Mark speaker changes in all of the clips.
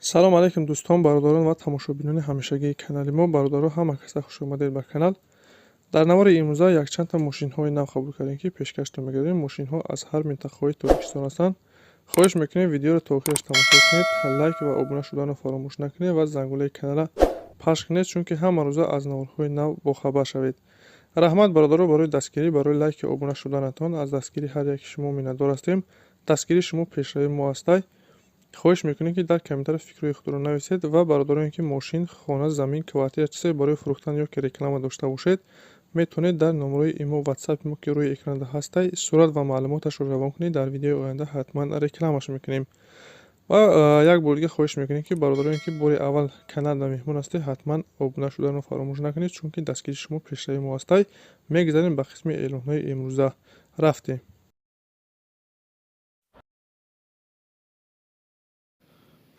Speaker 1: салом алайкум дӯстон, бародарон ва тамошобинони ҳамешагии канали мо. Бародаро, ҳама каса хушомадед ба канал. Дар навори имрӯза якчандта мошинҳои нав қабул кардем, ки пешкаштон мегардем. Мошинҳо аз ҳар минтақаҳои Тоҷикистон ҳастанд. хоҳиш мекунем видеоро то охираш тамошо кунед, лайк ва обуна шуданро фаромӯш накунед ва зангулаи канала пахш кунед, чунки ҳама рӯза аз наворҳои нав бохабар шавед. раҳмат бародаро барои дастгирӣ, барои лайки обуна шуданатон. Аз дастгирии ҳар яки шумо миннатдор ҳастем. Дастгирии шумо пешравии мо ҳастай. хоҳиш мекунем, ки дар комментариё фикрҳои худро нависед ва бародароне ки мошин, хона, замин, квартира чизе барои фурӯхтан ё ки реклама дошта бошед, метавонед дар номерои имо ватсапи мо ки рӯи экранда ҳастай сурат ва маълумоташро равон кунед. Дар видеои оянда ҳатман рекламаш мекунем. ва як бори дига хоҳиш мекунем, ки бародароне ки бори аввал каналда меҳмон ҳастед, ҳатман обуна шуданро фаромӯш накунед, чунки дастгирии шумо пешравии мо ҳастай. Мегзарем ба қисми эълонҳои имрӯза. рафтем.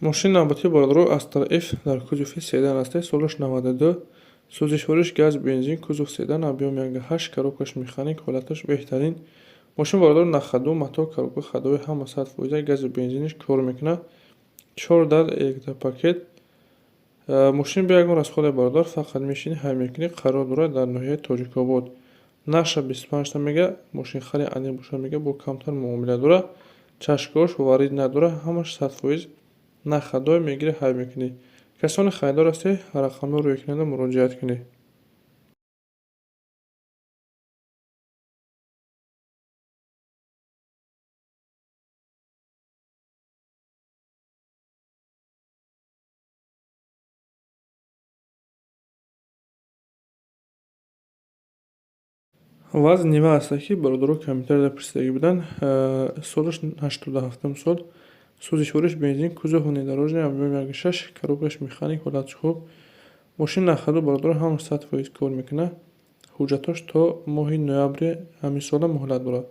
Speaker 1: мошини навбатии бародаро Astra F дар кузофи седан ҳастай. Солаш 92. сӯзишвориш газ, бензин, кузов седан, объем 1.8, коробкаш механик, ҳолаташ беҳтарин. мошин бародаро нахаду, матоъ, коробка ходовой ҳама 100%, газу бензиниш кор мекунад. 4 дар электропакет. мошин бе ягон расходи бародар, фақат мешини ҳай мекунӣ. қарор дорад дар ноҳияи Тоҷикобод. наша 25 та мега. мошин хари аниқ боша мега, бо камтар муомила дорад. чашкош варид надорад, ҳамаш 100%. нахадой мегири ҳай мекунӣ. касони хайдор ҳастед, рақамҳо рӯи экранда муроҷиат кунед. вазн нива ҳаста, ки бародаро комментарияда пурсидагӣ буданд. солаш 87 сол. сӯзишвориш бензин, кузов внедорожный, объем 1.6, коробкаш механик, ҳолаташ хуб. мошин нахаду бародаро ҳамаш 100% кор мекунад. ҳуҷҷатош то моҳи ноябри ҳамин сола муҳлат дорад.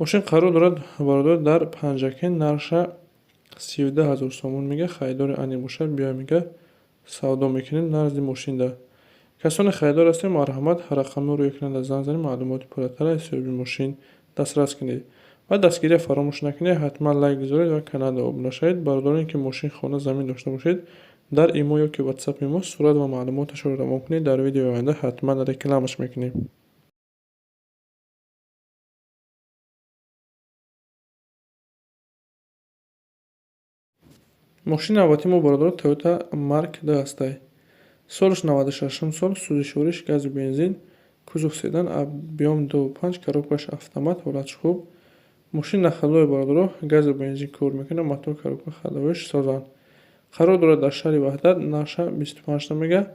Speaker 1: мошин қарор дорад бародаро дар Панҷакен, нарша 13000 сомон мега. хайдори аниқ бошад, биё мега савдо мекунем назди мошинда. касони хайдор ҳастем, марҳамат, рақамҳо рӯи экранда занг занед, маълумоти пурратара аз соҳиби мошин дастрас кунед ва дастгирия фаромӯш накунед. ҳатман лайк гузоред ва каналда обуна шавед. бародароне ки мошин, хона, замин дошта бошед, дар имо ё ки ватсапи мо сурат ва маълумоташро равон кунед. дар видеои оянда ҳатман рекламаш мекунем. мошини навбатии мо бародаро Toyota Mark II ҳастай. солаш 96 сол. сӯзишвориш газу бензин, кузов седан, объем 2.5, коробкаш автомат, ҳолаташ хуб. мошин нахадои бародаро газу бензин кор мекунад. матоъ, коробка ходовоиш созанд. қарор дорад дар шаҳри Ваҳдат, наша 25 та мега.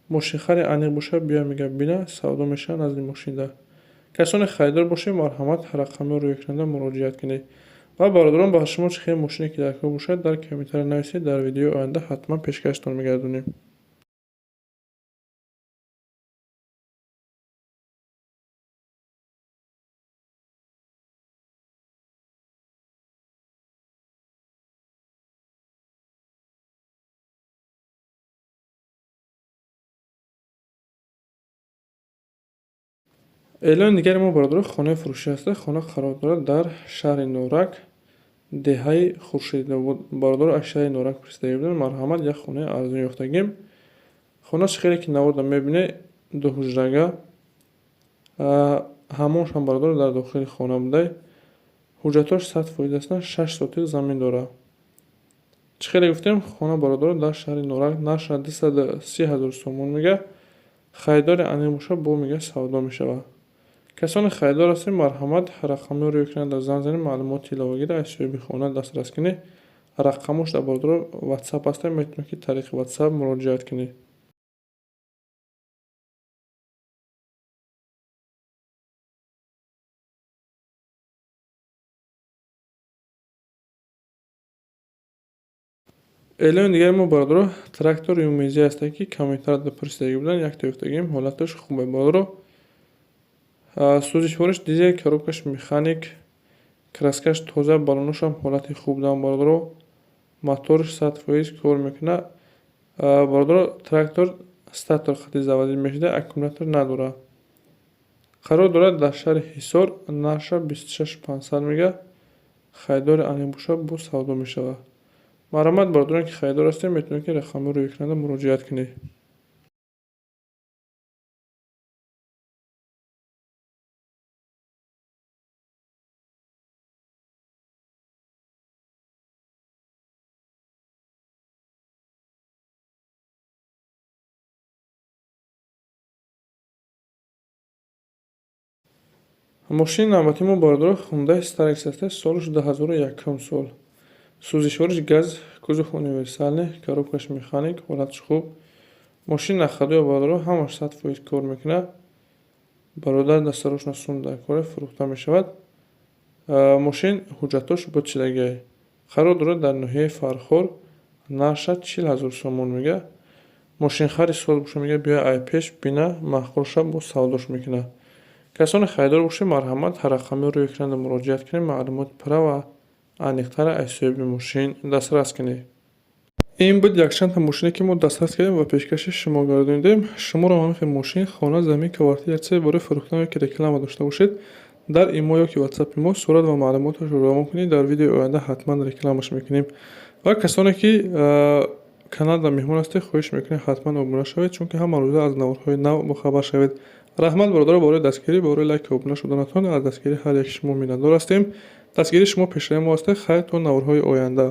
Speaker 1: мошин хари аниқ бошад, биё мега бина савдо мешавад назди мошинда. касони хайдор бошед, марҳамат, рақамҳо рӯи экранда муроҷиат кунед ва бародарон ба шумо чӣ хел мошине ки дар кор бошад, дар комментария нависед. дар видеои оянда ҳатман пешкаштон мегардонем. эълони дигари мо бародаро хонаи фурӯшӣ ҳаста. хона қарор дорад дар шаҳри Норак, деҳаи Хуршидобод. бародаро аз шаҳри Норак пурсидагӣ буданд. марҳамат, як хонаи арзон ёфтагем. хона чӣ хеле ки наварда мебинед, дуҳуҷрага. ҳаммоншам бародаро дар дохили хона будай. ҳуҷҷатош 100% ҳастанд. 6 сотик замин дорад. чӣ хеле гуфтем, хона бародаро дар шаҳри Норак, наша 230000 сомон мега. хайдори аниқ бошад, бо мега савдо мешавад. касони хайдор ҳастем, марҳамат, рақамҳо рӯи экранда занг занед, маълумоти иловагиро аз соҳиби хона дастрас кунед. рақамош дар бародаро ватсап ҳаста, метавонед ки тариқи ватсап муроҷиат кунед. эълони дигари мо бародаро трактор юмези ҳаста, ки комментарияда пурсидагӣ буданд. якта ёфтагем, ҳолаташ хубе бародаро. сӯзишвориш дизел, коробкаш механик, краскаш тоза, балоношам ҳолати хуб дорад бародаро. моторш 100% кор мекунад. бародаро трактор статор хати заводӣ мешуда, аккумулятор надорад. қарор дорад дар шаҳри Ҳисор, наша 26500 мега. хайдори аниқ бошад, бо савдо мешавад. марҳамат бародароне ки харидор ҳастед метавонед ки рақамҳои рӯйкунанда муроҷиат кунед. мошини навбатии мо бародаро Hyundai Starex аст. Солаш 2001 сол. Сӯзишвориш газ, кузов универсалный, коробкаш механик, ҳолатиш хуб. Мошини нахадоя бародаро ҳамаш 100% кор мекунад. Бародар дастарошна сунда кора фурӯхта мешавад. Мошин ҳуҷҷатош бутшидагиай. Қарор дорад дар ноҳияи Фархор. Нарша 40,000 сомон мегӯяд. Мошинхари соз боша мегӯяд биёй ай пеш бина маъқул шав бо савдош мекунад. Касоне харидор бошед марҳамат ҳар рақами рӯйкунанда муроҷиат кунед, маълумоти пурра ва аниқтара аз соҳиби мошин дастрас кунед. ин буд якчандта мошине ки мо дастрас кардем ва пешкаши шумо гардонидем. Шуморо ҳамихе мошин, хона, замин, квартира чизе бораи фурӯхтан ёки реклама дошта бошед, дар имо ёки ватсапи мо сурат ва маълумоташро равон кунед. Дар видеои оянда ҳатман рекламаш мекунем. Ва касоне ки каналда меҳмон ҳастед, хоҳиш мекунем ҳатман обуна шавед, чунки ҳама рӯза аз наворҳои нав бохабар шавед. Раҳмат бародаро бораи дастгирӣ, бораи лайк обуна шуданатон аз дастгирии ҳар яки шумо миннатдор ҳастем. Дастгирии шумо пешраи мо ҳастед. Хайр то наворҳои оянда.